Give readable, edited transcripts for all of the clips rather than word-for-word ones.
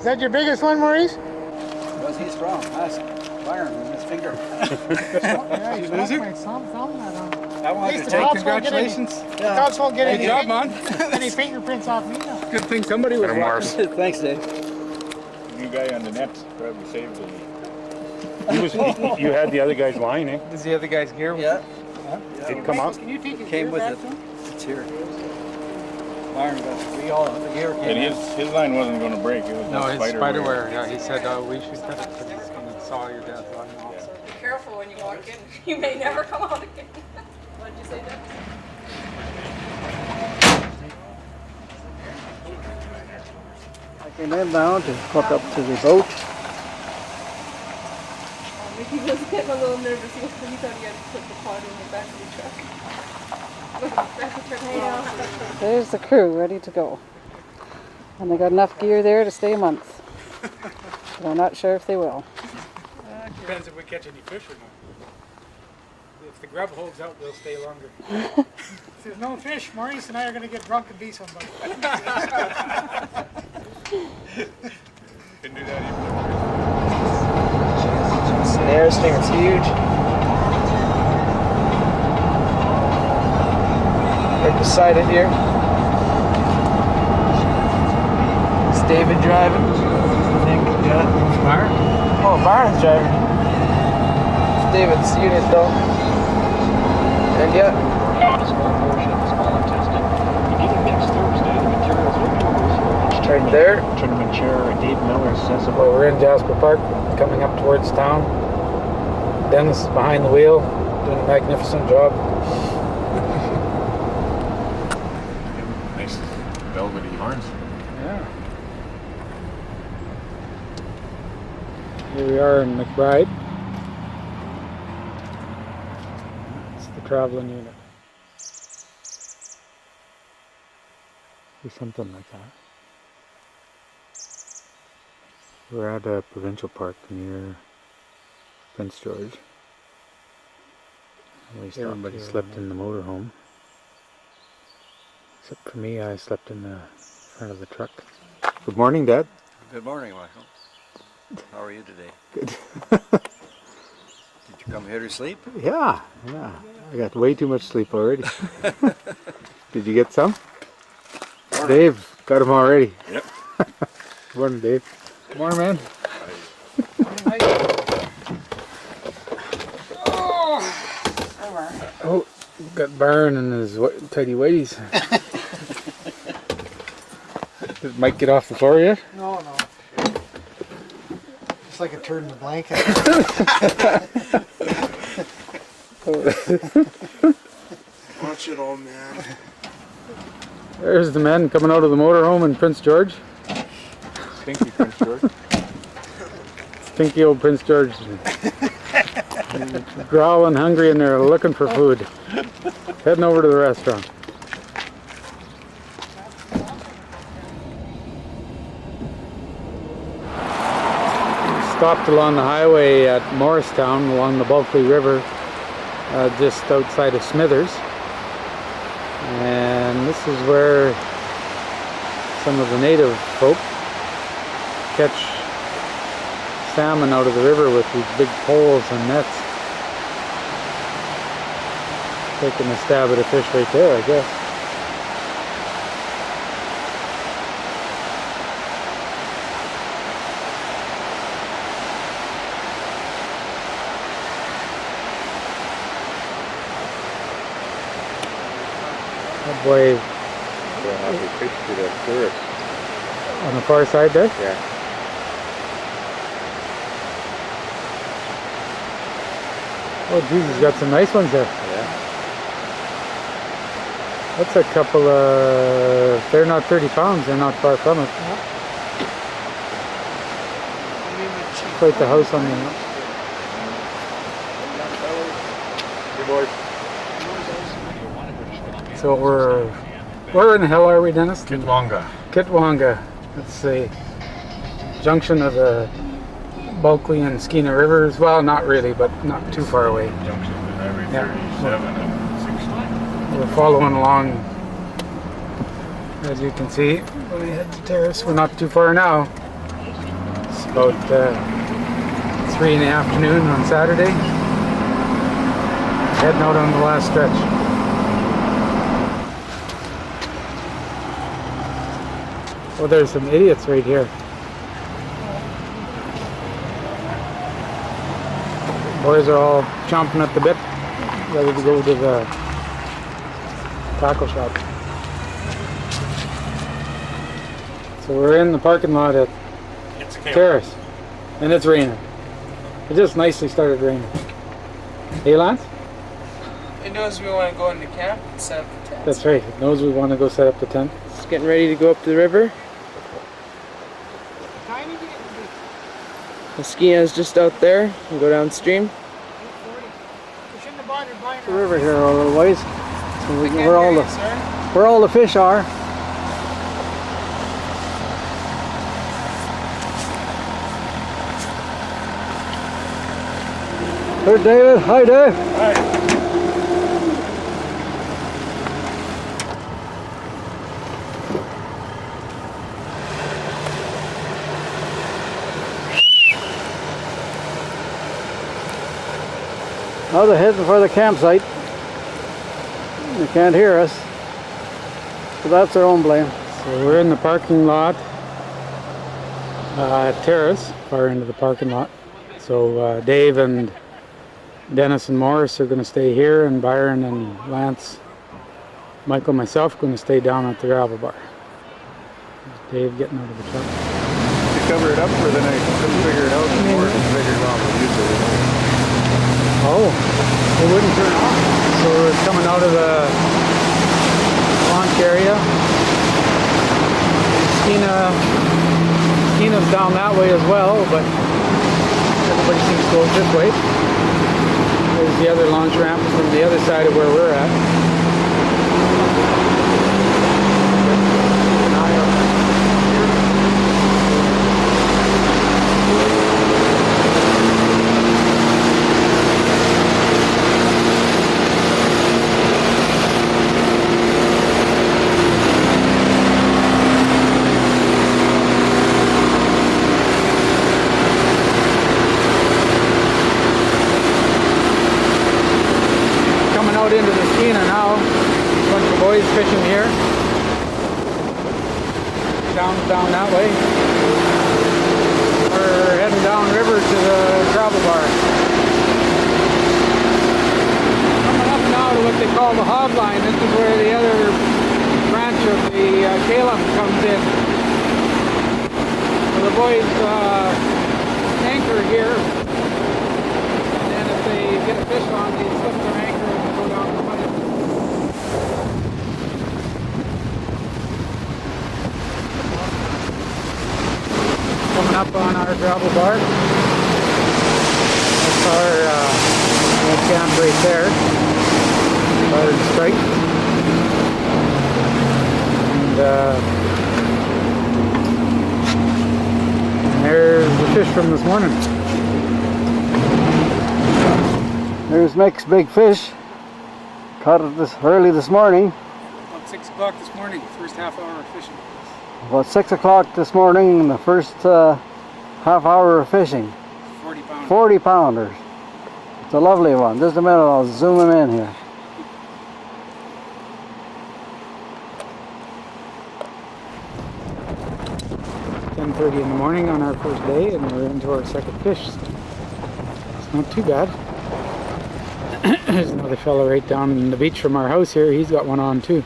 Is that your biggest one, Maurice? Was he strong? Ask Byron in his finger. Yeah, Did you lose her? I wanted to the take cops won't congratulations. The cops won't get Good job, man. any fingerprints off me now. Good thing somebody was watching. Thanks, Dave. New guy on the net probably saved him. You had the other guy's line, eh? Is the other guy's gear? Yeah. Did it come out? Can you take his Came gear with back it. to him? It's here. Byron got the gear came And in. his line wasn't going to break. It was No, his spider spider wire. wire. Yeah, he said we should cut it because it's going to saw your dad's line off. Be careful when you walk in. You may never come out again. What did you say, Dad? I came inbound to hook up to the boat. Mickey was getting a little nervous. He thought he had to put the pod in the back of the truck. There's the crew ready to go. And they got enough gear there to stay a month. But I'm not sure if they will. Depends if we catch any fish or not. If the grub holds out, we'll stay longer. If there's no fish, Maurice and I are going to get drunk and be somebody. Didn't do that even. Snare stinger's huge. Right beside it here. Is David driving? I think, yeah. Byron? Oh, Byron's driving. David's unit though. And yeah. Right there. Tournament chair, Dave Miller accessible. Well, we're in Jasper Park, coming up towards town. Dennis is behind the wheel, doing a magnificent job. Nice velvety horns. Yeah. Here we are in McBride. It's the traveling unit. Or something like that. We're at a provincial park near Prince George. Everybody slept in the motorhome. Except for me, I slept in the front of the truck. Good morning, Dad. Good morning, Michael. How are you today? Good. Did you come here to sleep? Yeah. I got way too much sleep already. Did you get some? Morning. Dave got them already. Yep. Morning, Dave. Good morning, man. Oh, got Byron and his tidy whities. Did Mike get off the floor yet? No. It's like a turd in the blanket. Watch it, old man. There's the men coming out of the motorhome in Prince George. Stinky Prince George. Stinky old Prince George. Growling, hungry, and they're looking for food. Heading over to the restaurant. Stopped along the highway at Morristown along the Bulkley River, just outside of Smithers. And this is where some of the native folk catch salmon out of the river with these big poles and nets. Taking a stab at a fish right there, I guess. Oh boy. We'll have to fish to the Terrace. On the far side there? Yeah. Oh Jesus, got some nice ones there. Yeah. That's a couple of, they're not 30 pounds, they're not far from it. Quite the house on the Hey boys. So where in the hell are we, Dennis? Kitwanga. Kitwanga. That's the junction of the Bulkley and Skeena Rivers. Well, not really, but not too far away. Junction to Highway Yeah. 37 and 60. We're following along, as you can see, when we head to Terrace. We're not too far now. It's about 3 in the afternoon on Saturday. Heading out on the last stretch. Well, there's some idiots right here. Boys are all chomping at the bit, ready to go to the tackle shop. So we're in the parking lot at Terrace, and it's raining. It just nicely started raining. Hey, Lance? It knows we want to go into camp and set up the tent. That's right. It knows we want to go set up the tent. It's getting ready to go up to the river. The Skeena's just out there. We'll go downstream. The river here, our little ways. So where all the fish are. There's David. Hi, Dave. Hi. Now they're heading for the campsite. They can't hear us. So that's their own blame. So we're in the parking lot at Terrace, far into the parking lot. So Dave and Dennis and Morris are going to stay here, and Byron and Lance, Michael, myself, going to stay down at the gravel bar. Dave getting out of the truck. To cover it up for the night. Couldn't figure it out before. Figured it out. Oh, it wouldn't turn off. So we're coming out of the launch area. Skeena's down that way as well, but everybody seems to go this way. There's the other launch ramp from the other side of where we're at. Into the Skeena now. A bunch of boys fishing here. Down that way. We're heading down river to the gravel bar. Coming up now to what they call the hog line. This is where the other branch of the Salmon comes in. So the boys anchor here, and then if they get a fish on, they slip their anchor and go down the pipe. Coming up on our gravel bar. That's our old camp right there. Hard strike. And there's the fish from this morning. There's Mick's big fish. Caught it early this morning. About 6 o'clock this morning, first half hour of fishing. About 6 o'clock this morning, the first half hour of fishing. 40 pounds. 40 pounders. It's a lovely one. Just a minute, I'll zoom him in here. It's 10:30 in the morning on our first day, and we're into our second fish. It's not too bad. There's another fella right down the beach from our house here. He's got one on too.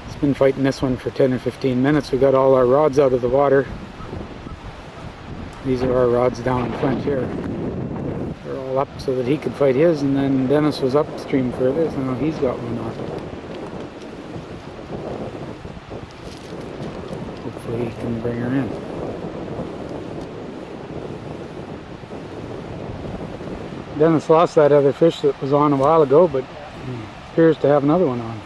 He's been fighting this one for 10 or 15 minutes. We got all our rods out of the water. These are our rods down in front here. They're all up so that he could fight his, and then Dennis was upstream further, so now he's got one on. Hopefully he can bring her in. Dennis lost that other fish that was on a while ago, but he appears to have another one on.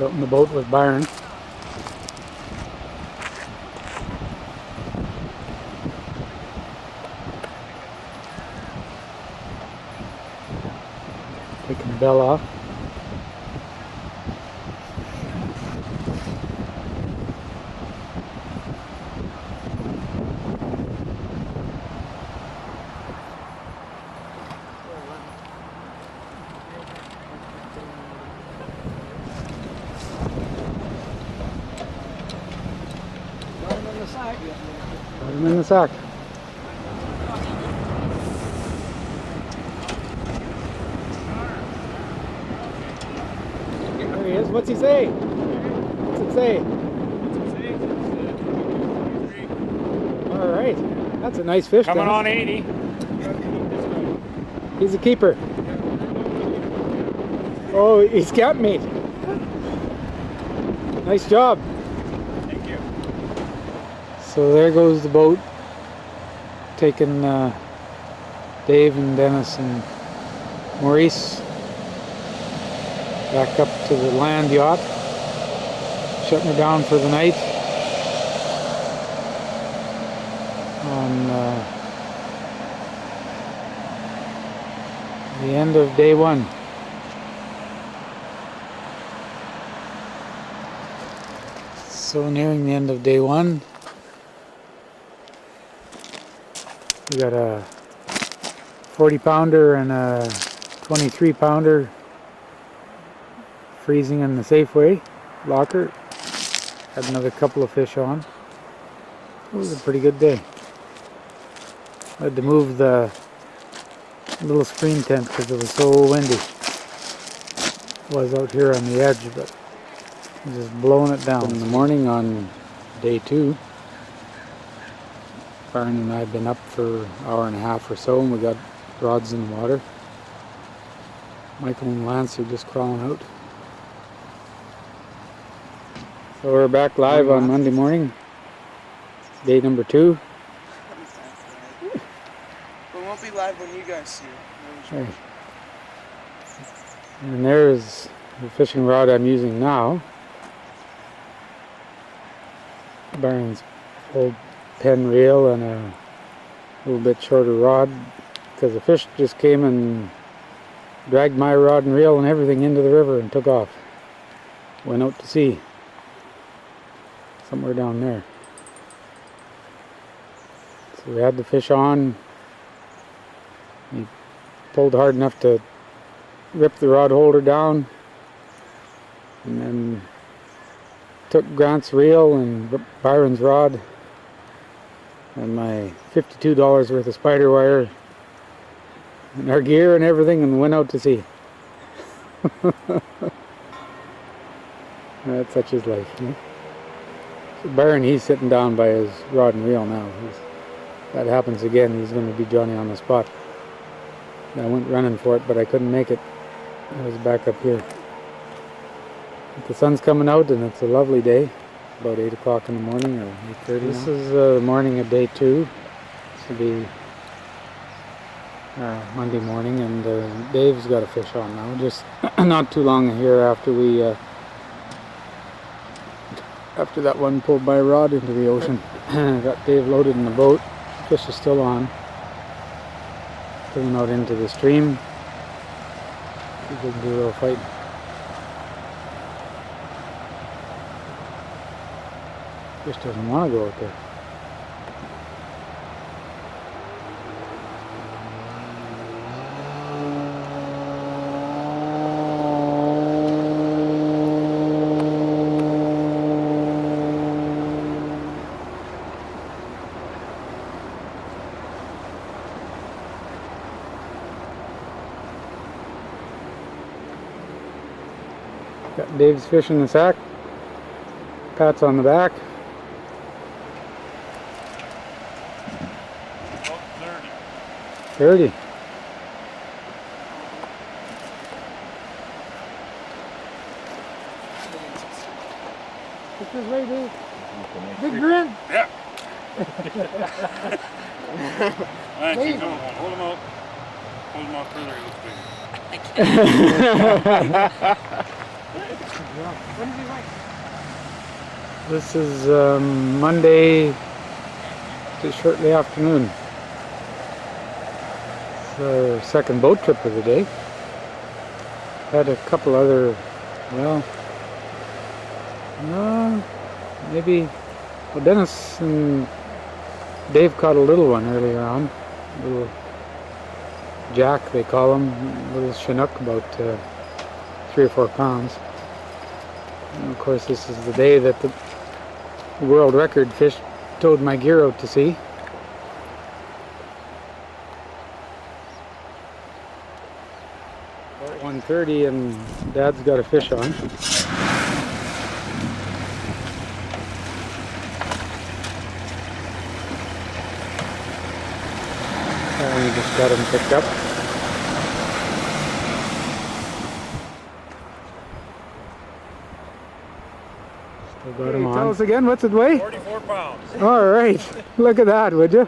Out in the boat with Byron. Taking the bell off. sack. Put him in the sack. There he is. What's he say? What's it say? All right. That's a nice fish. Coming Dennis. on 80. He's a keeper. Oh, he's got me. Nice job. Thank you. So there goes the boat, taking Dave and Dennis and Maurice back up to the land yacht, shutting her down for the night on the end of day one. So nearing the end of day one, we got a 40 pounder and a 23 pounder freezing in the Safeway locker. Had another couple of fish on. It was a pretty good day. I had to move the little screen tent because it was so windy. It was out here on the edge, but just blowing it down. In the morning on day two, Byron and I had been up for an hour and a half or so, and we got rods in the water. Michael and Lance are just crawling out. So we're back live on Monday morning, day number 2. We won't be live when you guys see it. Right. And there's the fishing rod I'm using now. Byron's old pen reel and a little bit shorter rod, because the fish just came and dragged my rod and reel and everything into the river and took off. Went out to sea. Somewhere down there. So we had the fish on. He pulled hard enough to rip the rod holder down, and then took Grant's reel and Byron's rod and my $52 worth of spider wire and our gear and everything, and went out to sea. That's such his life, you know? So Byron, he's sitting down by his rod and reel now. That happens again, he's going to be Johnny on the spot. I went running for it, but I couldn't make it. I was back up here. But the sun's coming out and it's a lovely day. About 8 o'clock in the morning, or 8:30 This is the morning of day 2. This will be Monday morning, and Dave's got a fish on now. Just not too long here after we after that one pulled my rod into the ocean. Got Dave loaded in the boat. Fish is still on. Pulling out into the stream. See if we can do a little fight. Fish doesn't want to go out there. Got Dave's fish in the sack. Pat's on the back. About 30. 30. What's this way, Dave? Big grin? Yeah. Alright, keep going. Hold him out. Hold him out further, he looks bigger. This is Monday, just shortly afternoon. It's our second boat trip of the day. Had a couple other, well, maybe, well, Dennis and Dave caught a little one earlier on. A little jack, they call him, a little Chinook, about 3 or 4 pounds. And of course, this is the day that the world record fish towed my gear out to sea. About 1:30 and Dad's got a fish on. And we just got him picked up. Still got him on. Tell us again, what's it weigh? 44 pounds. All right, look at that, would you?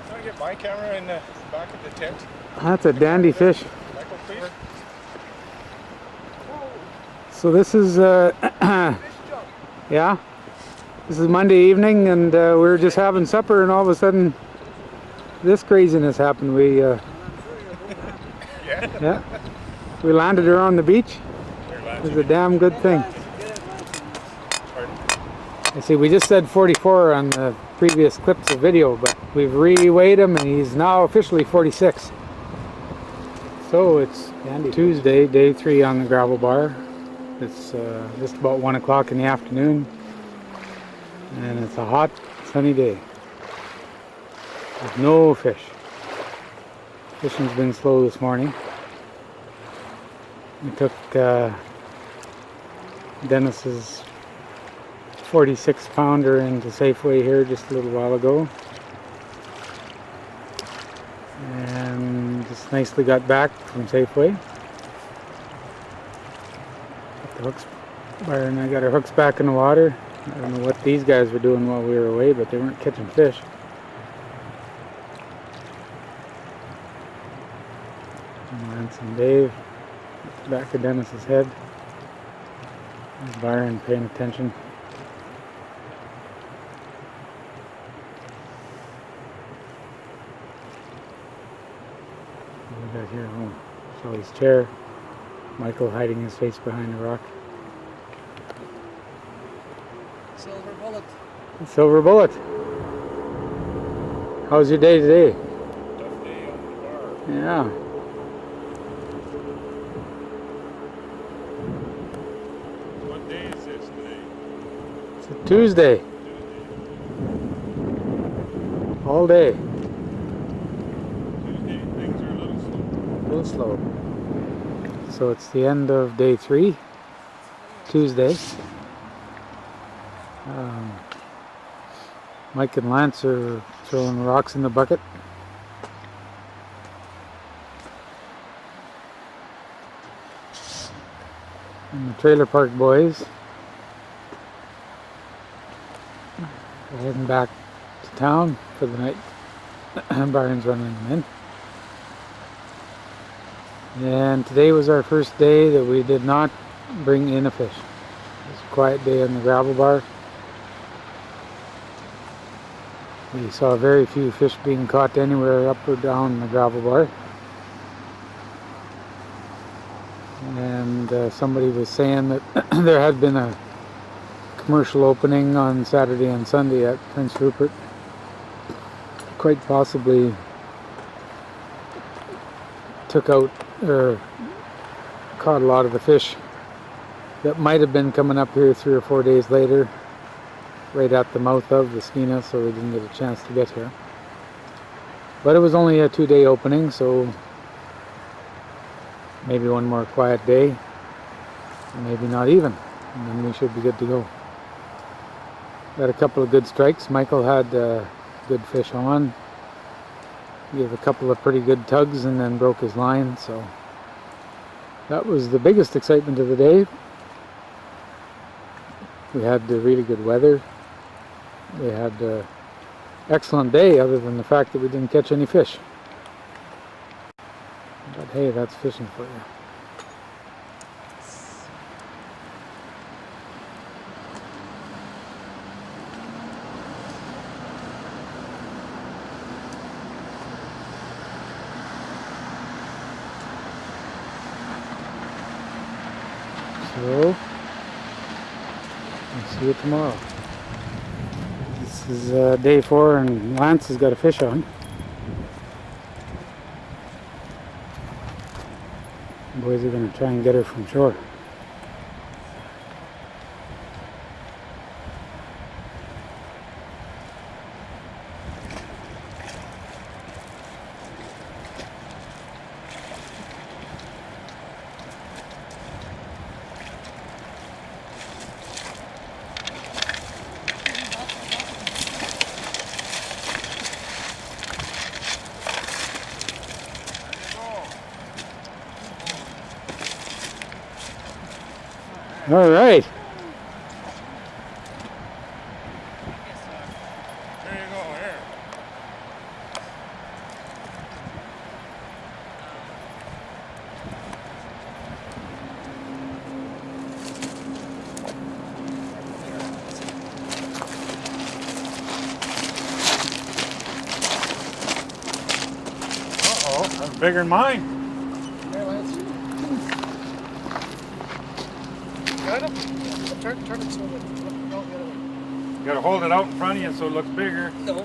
Can I get my camera in the back of the tent? That's a dandy fish. Michael, please. So this is, yeah, this is Monday evening, and we were just having supper, and all of a sudden, this craziness happened. We, yeah, we landed her on the beach. It was a damn good thing. I see, we just said 44 on the previous clips of video, but we've re-weighed him, and he's now officially 46. So it's Tuesday, day 3 on the gravel bar. It's just about 1 o'clock in the afternoon, and it's a hot, sunny day. There's no fish. Fishing's been slow this morning. We took Dennis's 46 pounder into Safeway here just a little while ago, and just nicely got back from Safeway. Got the hooks, Byron and I got our hooks back in the water. I don't know what these guys were doing while we were away, but they weren't catching fish. And Lance and Dave at the back of Dennis's head. There's Byron paying attention. What we got here? Oh, Shelley's chair. Michael hiding his face behind a rock. Silver bullet. Silver bullet. How's your day today? Tough day on the bar. Yeah. What day is this today? It's a Tuesday. All day. Tuesday, things are a little slow. A little slow. So it's the end of day 3, Tuesday. Mike and Lance are throwing rocks in the bucket. And the trailer park boys are heading back to town for the night. Byron's running them in. And today was our first day that we did not bring in a fish. It was a quiet day on the gravel bar. We saw very few fish being caught anywhere up or down the gravel bar. And somebody was saying that there had been a commercial opening on Saturday and Sunday at Prince Rupert. Quite possibly took out or caught a lot of the fish that might have been coming up here 3 or 4 days later, right at the mouth of the Skeena, so we didn't get a chance to get here. But it was only a 2-day opening, so maybe one more quiet day, maybe not even, and then we should be good to go. Got a couple of good strikes. Michael had good fish on. Gave a couple of pretty good tugs and then broke his line, so that was the biggest excitement of the day. We had really good weather. We had an excellent day other than the fact that we didn't catch any fish. But hey, that's fishing for you. So, we'll see you tomorrow. This is day 4 and Lance has got a fish on. The boys are going to try and get her from shore. All right. There you go, here. Uh-oh, that's bigger than mine. Got him? Turn it so that no, the other way. You gotta hold it out in front of you so it looks bigger. No.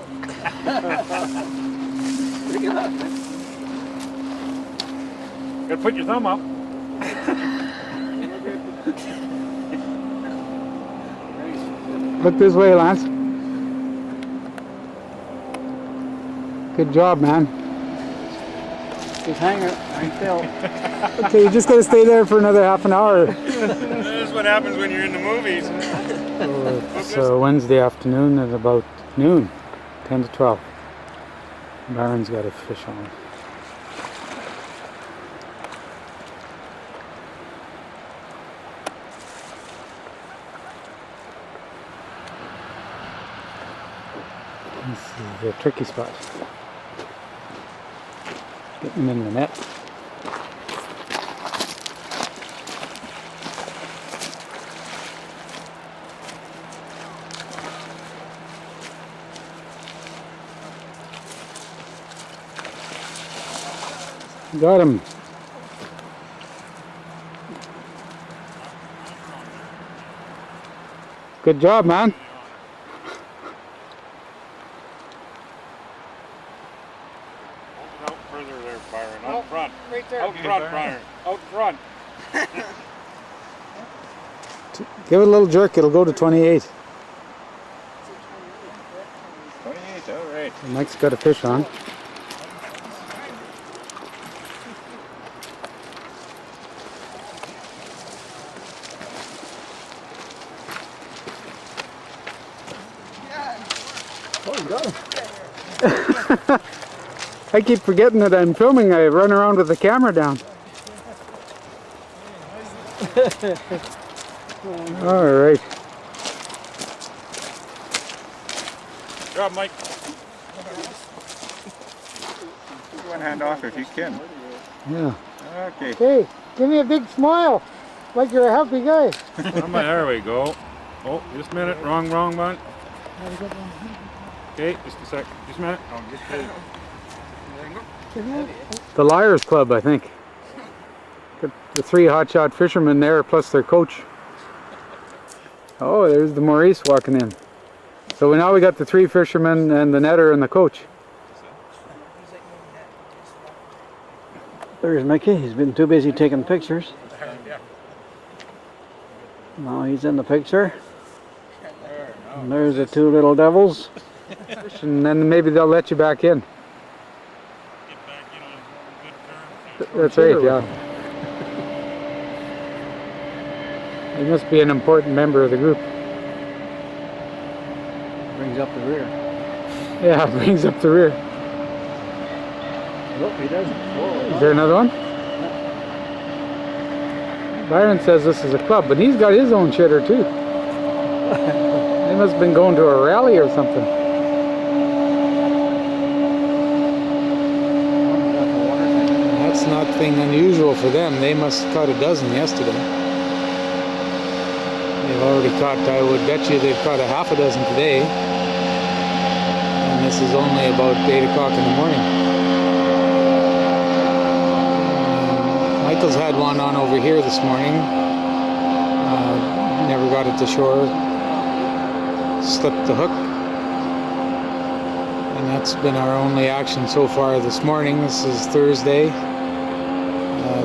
Big enough. Gotta put your thumb up. Look this way, Lance. Good job, man. Just hang still. Okay, you just gotta stay there for another half an hour. This is what happens when you're in the movies. It's Wednesday afternoon at about noon, 10 to 12. Byron's got a fish on. This is the tricky spot. Getting them in the net. Got him. Good job, man. Out further there, Byron. Out front. Right there. Out front, Byron. Out front. Give it a little jerk, it'll go to 28. 28, all right. Mike's got a fish on. Oh, you got him. I keep forgetting that I'm filming. I run around with the camera down. All right. Good job, Mike. Take one hand off if you can. Yeah. Okay. Hey, give me a big smile, like you're a happy guy. There we go. Oh, just a minute. Wrong one. Okay, just a sec. Just a minute. Oh, just The Liars Club, I think. Got the 3 hotshot fishermen there, plus their coach. Oh, there's the Maurice walking in. So now we got the 3 fishermen and the netter and the coach. There's Mickey. He's been too busy taking pictures. Now he's in the picture. And there's the 2 little devils. And then maybe they'll let you back in. That's right, yeah. He must be an important member of the group. Brings up the rear. Yeah, brings up the rear. Nope, he doesn't. Is there another one? Byron says this is a club, but he's got his own shitter too. They must have been going to a rally or something. That's nothing unusual for them. They must have caught a dozen yesterday. They've already caught, I would bet you they've caught a half a dozen today. And this is only about 8 o'clock in the morning. Michael's had one on over here this morning. Never got it to shore. Slipped the hook. And that's been our only action so far this morning. This is Thursday.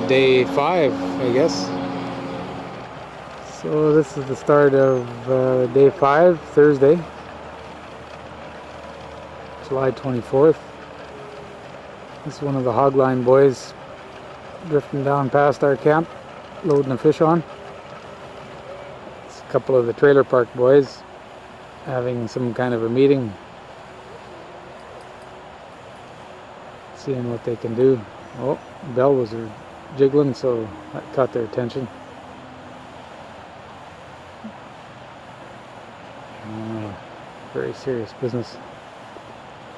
Day 5, I guess. So this is the start of day 5, Thursday, July 24th. This is one of the hogline boys drifting down past our camp, loading the fish on. It's a couple of the trailer park boys having some kind of a meeting, seeing what they can do. Oh, the bell was jiggling, so that caught their attention. very serious business.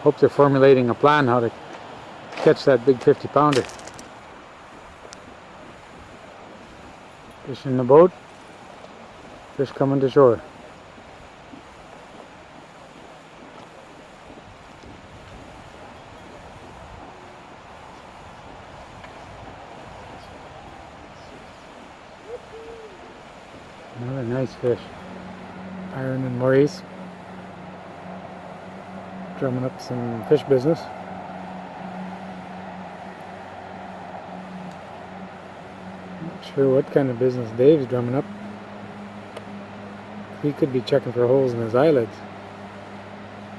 Hope they're formulating a plan how to catch that big 50-pounder. Fish in the boat, fish coming to shore. Another nice fish. Byron and Maurice drumming up some fish business. Not sure what kind of business Dave's drumming up. He could be checking for holes in his eyelids.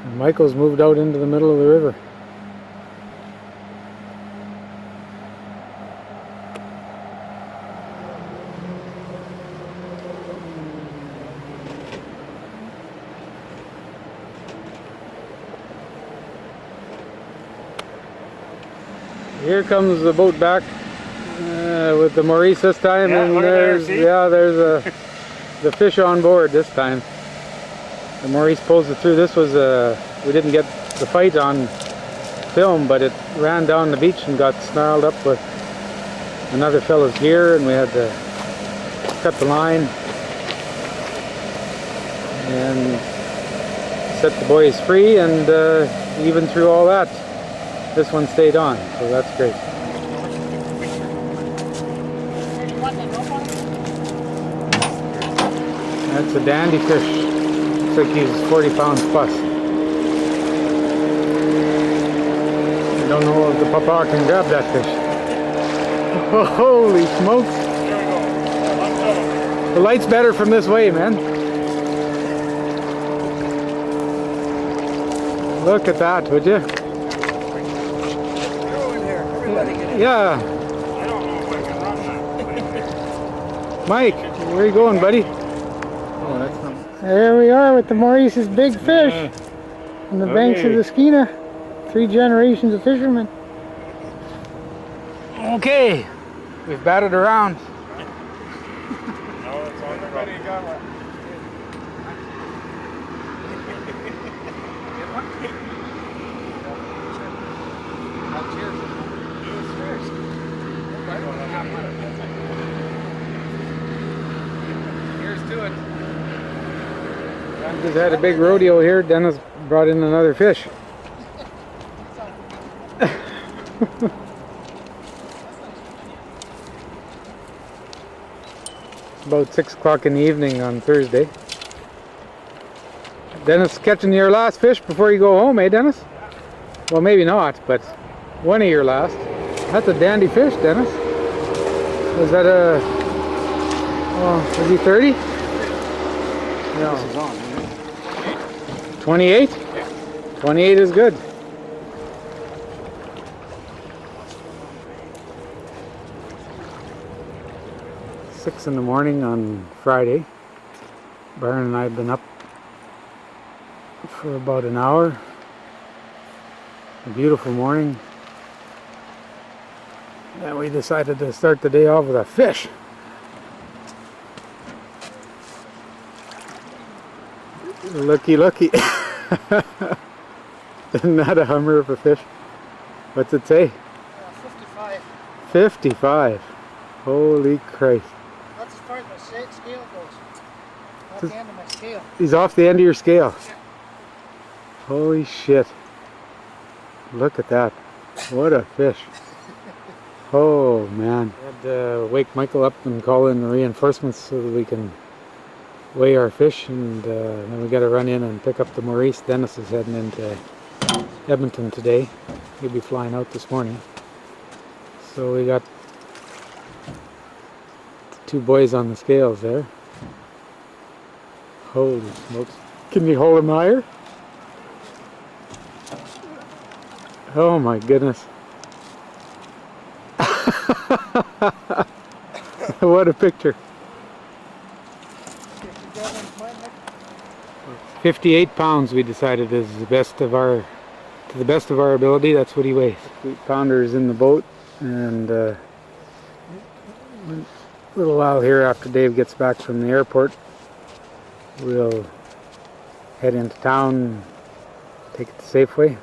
And Michael's moved out into the middle of the river. Here comes the boat back with the Maurice this time, Yeah, and look at there's there, see? the fish on board this time. The Maurice pulls it through. This was we didn't get the fight on film, but it ran down the beach and got snarled up with another fellow's gear, and we had to cut the line and set the boys free, and even through all that, this one stayed on, so that's great. That's a dandy fish. Looks like he's 40 pounds plus. I don't know if the papa can grab that fish. Holy smokes! The light's better from this way, man. Look at that, would you? Yeah. Mike, where are you going, buddy? Oh, that's not... There we are with the Maurice's big fish on the banks of the Skeena. 3 generations of fishermen. Okay, we've batted around. No, it's on the run. Here's to it. Just had a big rodeo here. Dennis brought in another fish. About 6 o'clock in the evening on Thursday. Dennis catching your last fish before you go home, eh, Dennis? Well, maybe not, but one of your last. That's a dandy fish, Dennis. Was that a... Oh, was he 30? No. 28? 28 is good. Six in the morning on Friday. Byron and I have been up for about an hour. A beautiful morning. And we decided to start the day off with a fish. Looky, looky. Isn't that a hummer of a fish? What's it say? 55. 55. Holy Christ. That's as far as my scale goes. Off the end of my scale. He's off the end of your scale. Holy shit. Look at that. What a fish. Oh man. We had to wake Michael up and call in the reinforcements so that we can weigh our fish, and then we got to run in and pick up the Maurice. Dennis is heading into Edmonton today. He'll be flying out this morning. So we got the 2 boys on the scales there. Holy smokes. Can you hold him higher? Oh my goodness. What a picture. 58 pounds we decided is the best of our, to the best of our ability, that's what he weighs. 8-pounder is in the boat, and a little while here after Dave gets back from the airport, we'll head into town, take it to Safeway.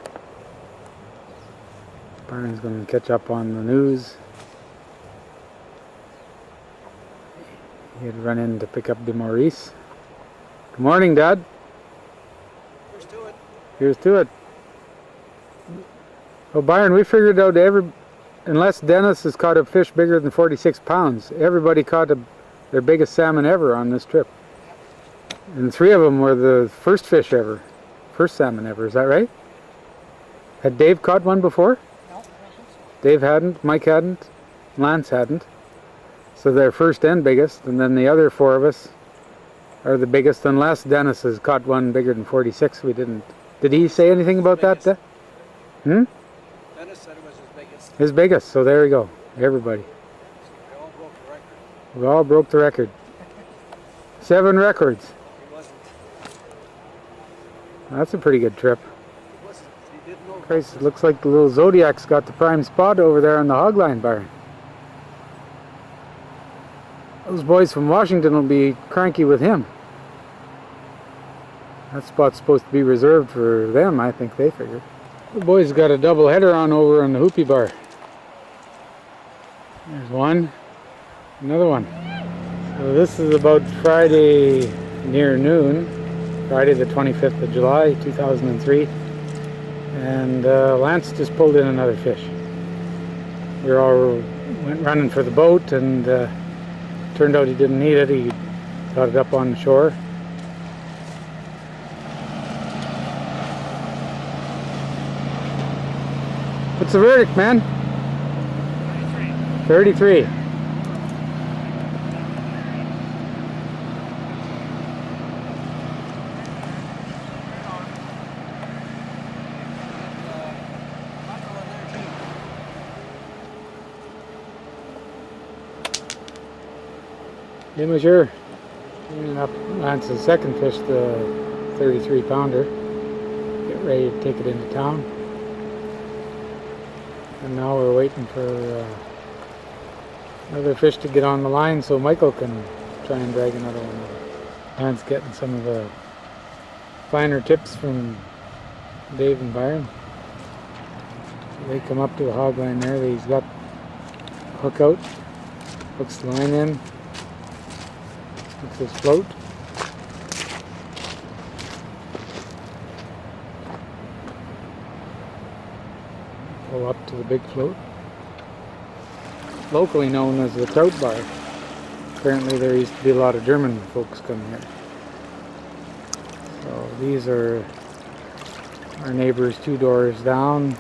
Byron's going to catch up on the news. He had run in to pick up DeMaurice. Good morning, Dad. Here's to it. Here's to it. Well, Byron, we figured out unless Dennis has caught a fish bigger than 46 pounds, everybody caught their biggest salmon ever on this trip. And 3 of them were the first fish ever. First salmon ever, is that right? Had Dave caught one before? No, I don't think so. Dave hadn't, Mike hadn't, Lance hadn't. So they're first and biggest, and then the other 4 of us are the biggest, unless Dennis has caught one bigger than 46. We didn't. Did he say anything about that? Dennis said it was his biggest. His biggest, so there we go. Everybody. We all broke the record. We all broke the record. 7 records. He wasn't. That's a pretty good trip. He wasn't. He didn't know. Christ, it looks like the little Zodiac's got the prime spot over there on the hog line, Byron. Those boys from Washington will be cranky with him. That spot's supposed to be reserved for them, I think they figured. The boys got a double header on over on the Hoopy Bar. There's one, another one. So this is about Friday near noon, Friday the 25th of July, 2003. And Lance just pulled in another fish. We all went running for the boat, and turned out he didn't need it. He got it up on the shore. What's the verdict, man? 33. 33. Yeah, monsieur. Cleaning up Lance's second fish, the 33 pounder. Get ready to take it into town. And now we're waiting for another fish to get on the line so Michael can try and drag another one over. Lance getting some of the finer tips from Dave and Byron. They come up to the hog line there. He's got the hook out, hooks the line in. Hooks his float. Pull up to the big float. Locally known as the Trout Bar. Apparently there used to be a lot of German folks coming here. So these are our neighbors 2 doors down.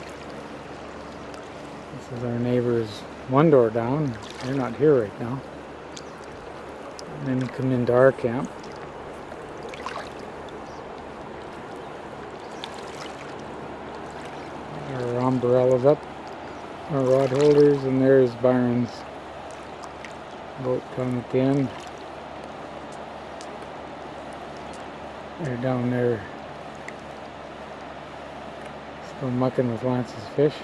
This is our neighbors 1 door down. They're not here right now. And then come into our camp. Our umbrellas up, our rod holders, and there's Byron's boat down at the end. They're down there still mucking with Lance's fish.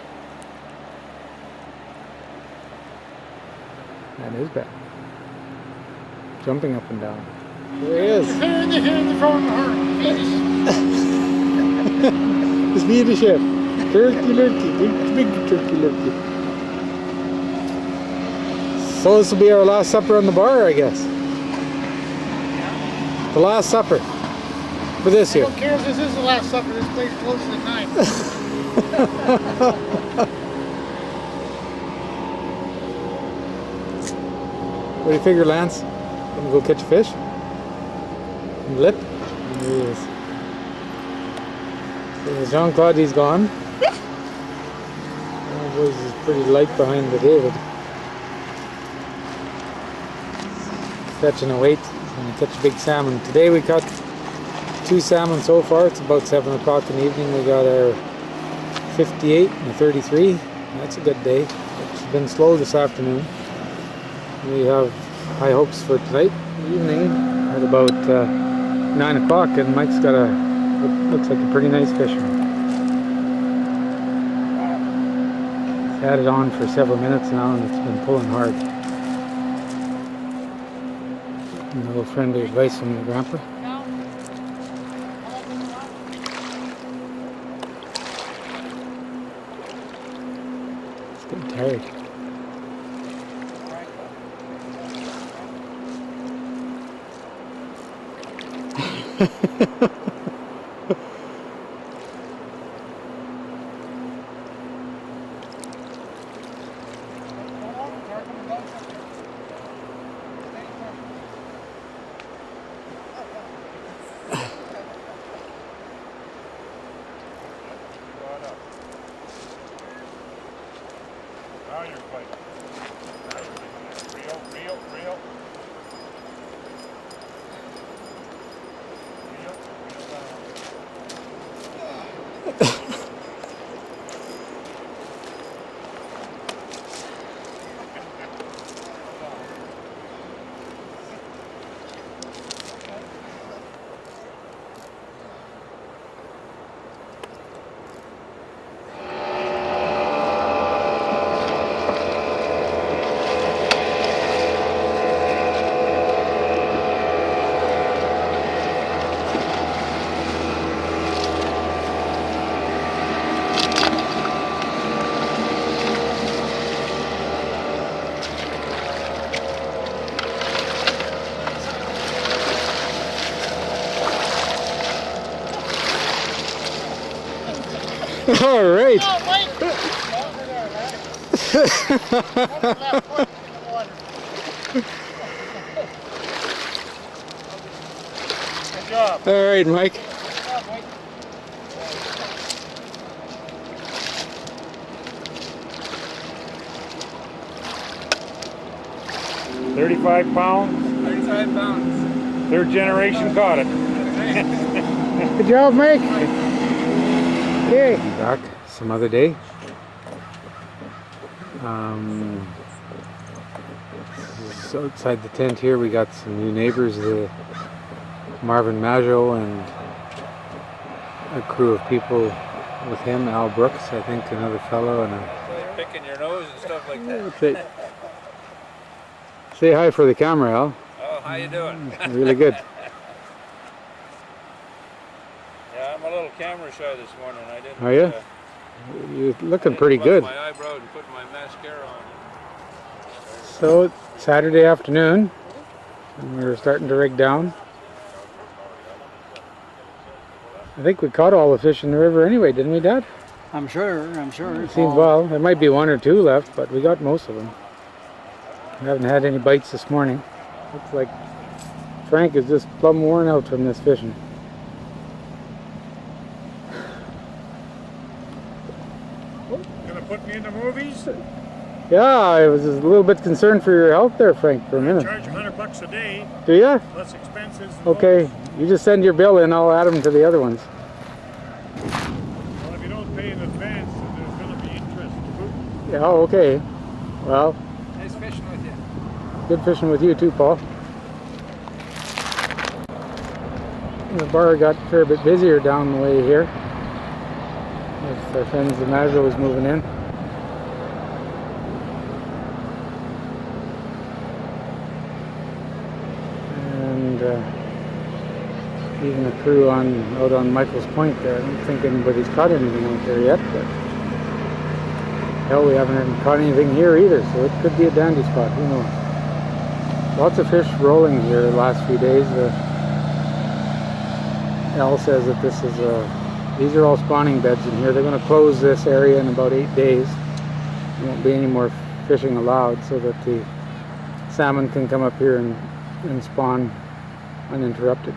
That is bad. Jumping up and down. There he is. It's me, the chef. Turkey lurkey, big turkey lurkey. So this will be our last supper on the bar, I guess. The last supper for this year. I don't care if this is the last supper. This place closes at 9. What do you figure, Lance? Gonna go catch a fish? Lip? There he is. So Jean-Claude, he's gone. Oh, boys, he's pretty light behind the David. Catching a weight. He's gonna catch a big salmon. Today we caught 2 salmon so far. It's about 7 o'clock in the evening. We got our 58 and a 33. That's a good day. It's been slow this afternoon. We have high hopes for tonight evening at about 9 o'clock, and Mike's got what looks like a pretty nice fisherman. He's had it on for several minutes now, and it's been pulling hard. And a little friendly advice from the grandpa. tired. Now you're fighting. Now you're making it real, real, real. Real, real down. All right. Oh, wait! Over there, man. Put your left foot in the water. Good job. All right, Mike. Good job, Mike. 35 pounds, 35 pounds. third generation caught it. Good job, Mike. Okay. Back some other day. So outside the tent here, we got some new neighbors, Marvin Maggio and a crew of people with him, Al Brooks, I think, another fellow, and a Picking your nose and stuff like that. that's it. Say hi for the camera, Al. Oh, how you doing? Really good. Yeah, I'm a little camera shy this morning. I didn't. Are you? You're looking pretty buff good. My eyebrow and put my mascara on. So Saturday afternoon, and we're starting to rig down. I think we caught all the fish in the river anyway, didn't we, Dad? I'm sure. It seems well. There might be one or two left, but we got most of them. We haven't had any bites this morning. Looks like Frank is just plumb worn out from this fishing. Gonna put me in the movies? Yeah, I was just a little bit concerned for your health there, Frank, for a minute. Charge $100 a day, Do ya? less expenses. Okay, you just send your bill in, I'll add them to the other ones. Well, if you don't pay in advance, then there's gonna be interest. Yeah, oh, okay. Well, Nice fishing with you. good fishing with you too, Paul. The bar got a fair bit busier down the way here. With our friends the Maggio's moving in. And even the crew out on Michael's Point there. I don't think anybody's caught anything out there yet, but hell, we haven't caught anything here either, so it could be a dandy spot, who knows. Lots of fish rolling here the last few days. Al says that these are all spawning beds in here. They're going to close this area in about 8 days. There won't be any more fishing allowed, so that the salmon can come up here and spawn uninterrupted.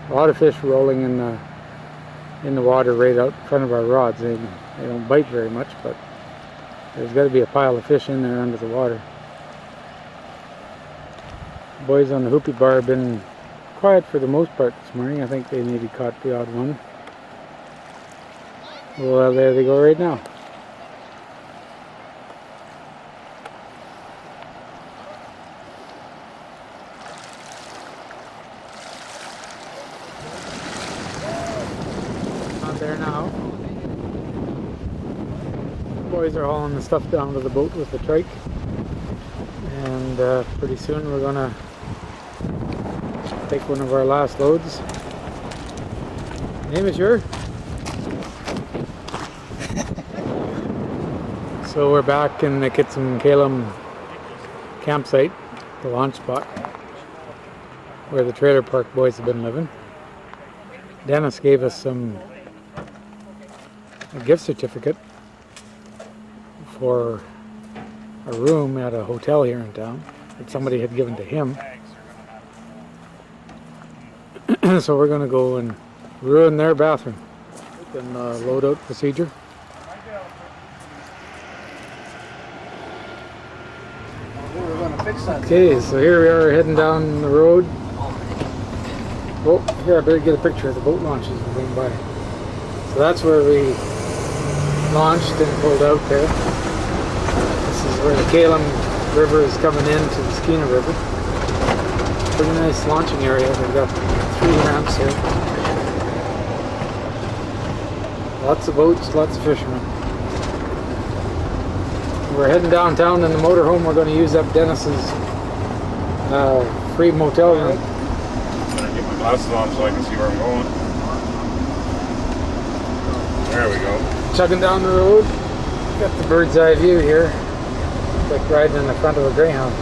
A lot of fish rolling in the water right out in front of our rods. They don't bite very much, but there's got to be a pile of fish in there under the water. The boys on the hoopy bar have been quiet for the most part this morning. I think they maybe caught the odd one. Well, there they go right now. Not there now. The boys are hauling the stuff down to the boat with the trike. And pretty soon we're gonna take one of our last loads. Name is your? So we're back in the Kitsim Kalem campsite, the launch spot, where the trailer park boys have been living. Dennis gave us a gift certificate for a room at a hotel here in town that somebody had given to him. So we're going to go and ruin their bathroom. And load out procedure. We're going to fix that. Okay, so here we are heading down the road. Oh, here I better get a picture of the boat launches we're going by. So that's where we launched and pulled out there. This is where the Kalem River is coming into the Skeena River. Pretty nice launching area. We've got 3 ramps here. Lots of boats, lots of fishermen. We're heading downtown in the motorhome. We're going to use up Dennis's free motel room. Better get my glasses on so I can see where I'm going. There we go. Chugging down the road. Got the bird's eye view here. It's like riding in the front of a Greyhound.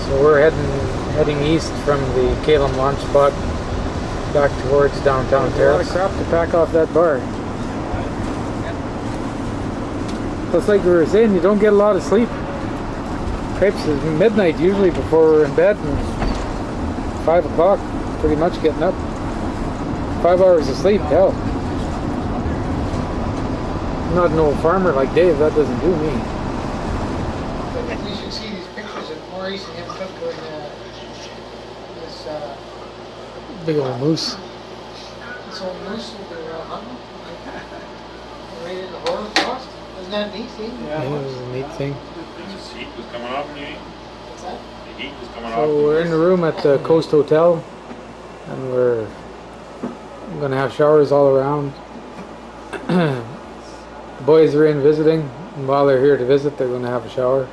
So we're heading east from the Kalem launch spot back towards downtown Terrace. A lot of crap to pack off that bar. It's like we were saying, you don't get a lot of sleep. Crepes is midnight usually before we're in bed, and 5 o'clock pretty much getting up. 5 hours of sleep, hell. I'm not an old farmer like Dave, that doesn't do me. I think we should see these pictures of Maurice and him took with this Big old moose. old moose that they were hunting. Right in the horn frost. Isn't that neat, see? Yeah, it was a neat thing. The heat was coming off in you. What's that? The heat was coming off. So we're in the room at the Coast Hotel, and we're going to have showers all around. The boys are in visiting, and while they're here to visit, they're going to have a shower.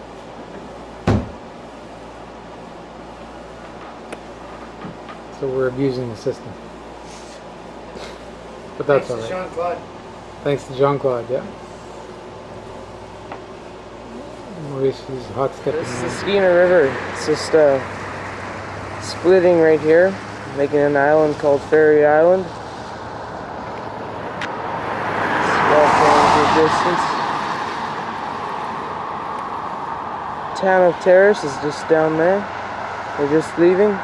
So we're abusing the system. But that's Thanks to alright. Jean-Claude. Thanks to Jean-Claude, yeah. Maurice is hot stepping. This is the Skeena River. It's just splitting right here, making an island called Ferry Island. It's off in the distance. Town of Terrace is just down there. We're just leaving.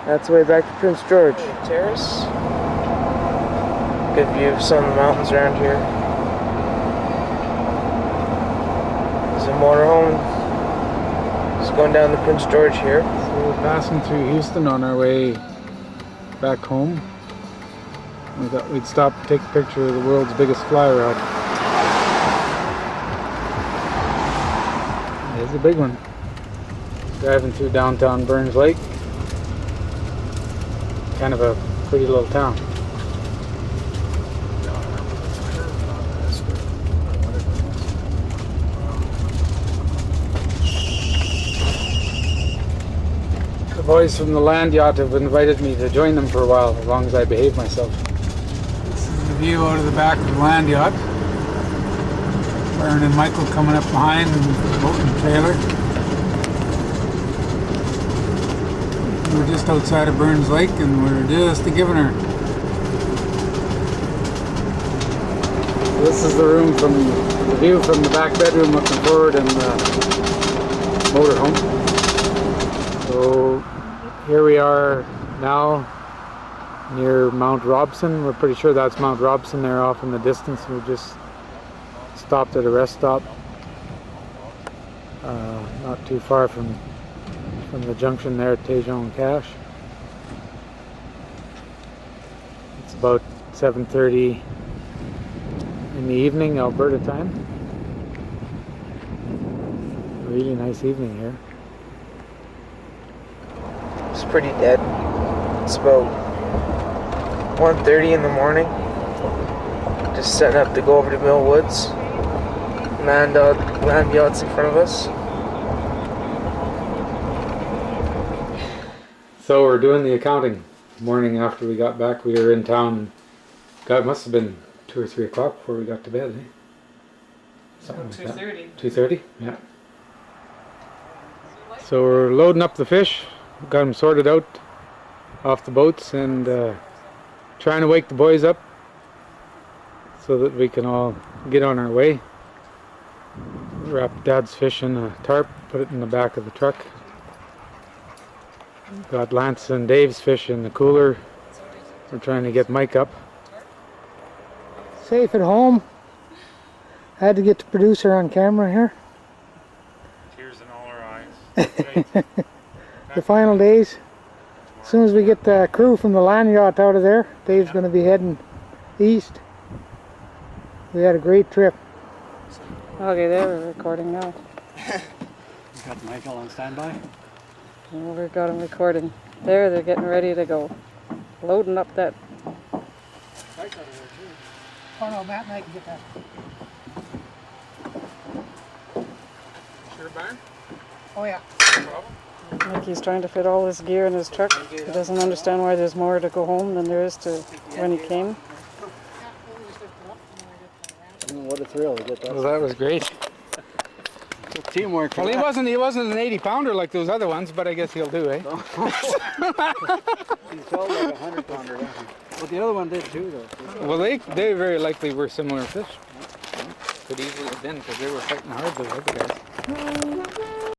That's the way back to Prince George. Terrace. Good view of some of the mountains around here. There's a motorhome. Just going down the Prince George here. So we're passing through Houston on our way back home. We thought we'd stop to take a picture of the world's biggest fly rod. It's a big one. Driving through downtown Burns Lake. Kind of a pretty little town. The boys from the land yacht have invited me to join them for a while, as long as I behave myself. This is the view out of the back of the land yacht. Byron and Michael coming up behind in the boat and trailer. We're just outside of Burns Lake and we're just giving her. This is the room from the view from the back bedroom looking forward in the motorhome. So here we are now near Mount Robson. We're pretty sure that's Mount Robson there off in the distance. We just stopped at a rest stop not too far from the junction there at Tejon Cache. It's about 7:30 in the evening, Alberta time. Really nice evening here. It's pretty dead. It's about 1:30 in the morning. Just setting up to go over to Mill Woods. Land yacht's in front of us. So we're doing the accounting. The morning after we got back, we were in town God, it must have been 2 or 3 o'clock before we got to bed, eh? Something like that. 2:30. 2:30? Yeah. So we're loading up the fish, got them sorted out off the boats, and trying to wake the boys up so that we can all get on our way. Wrap Dad's fish in a tarp, put it in the back of the truck. Got Lance and Dave's fish in the cooler. We're trying to get Mike up. Safe at home. Had to get the producer on camera here. Tears in all our eyes. The final days. As soon as we get the crew from the land yacht out of there, Dave's going to be heading east. We had a great trip. Okay, there we're recording now. Got Michael on standby. Well, we've got them recording. There, they're getting ready to go. Loading up that. Oh no, Matt and I can get that. Sure, Byron? Oh yeah. Mickey's trying to fit all his gear in his truck. He doesn't understand why there's more to go home than there is to when he came. What a thrill to get that. Well, that was great. Teamwork. Well, he wasn't an 80-pounder like those other ones, but I guess he'll do, eh? He felt like a 100-pounder. But the other one did too, though. Well, they very likely were similar fish. Could easily have been because they were fighting hard, those other guys.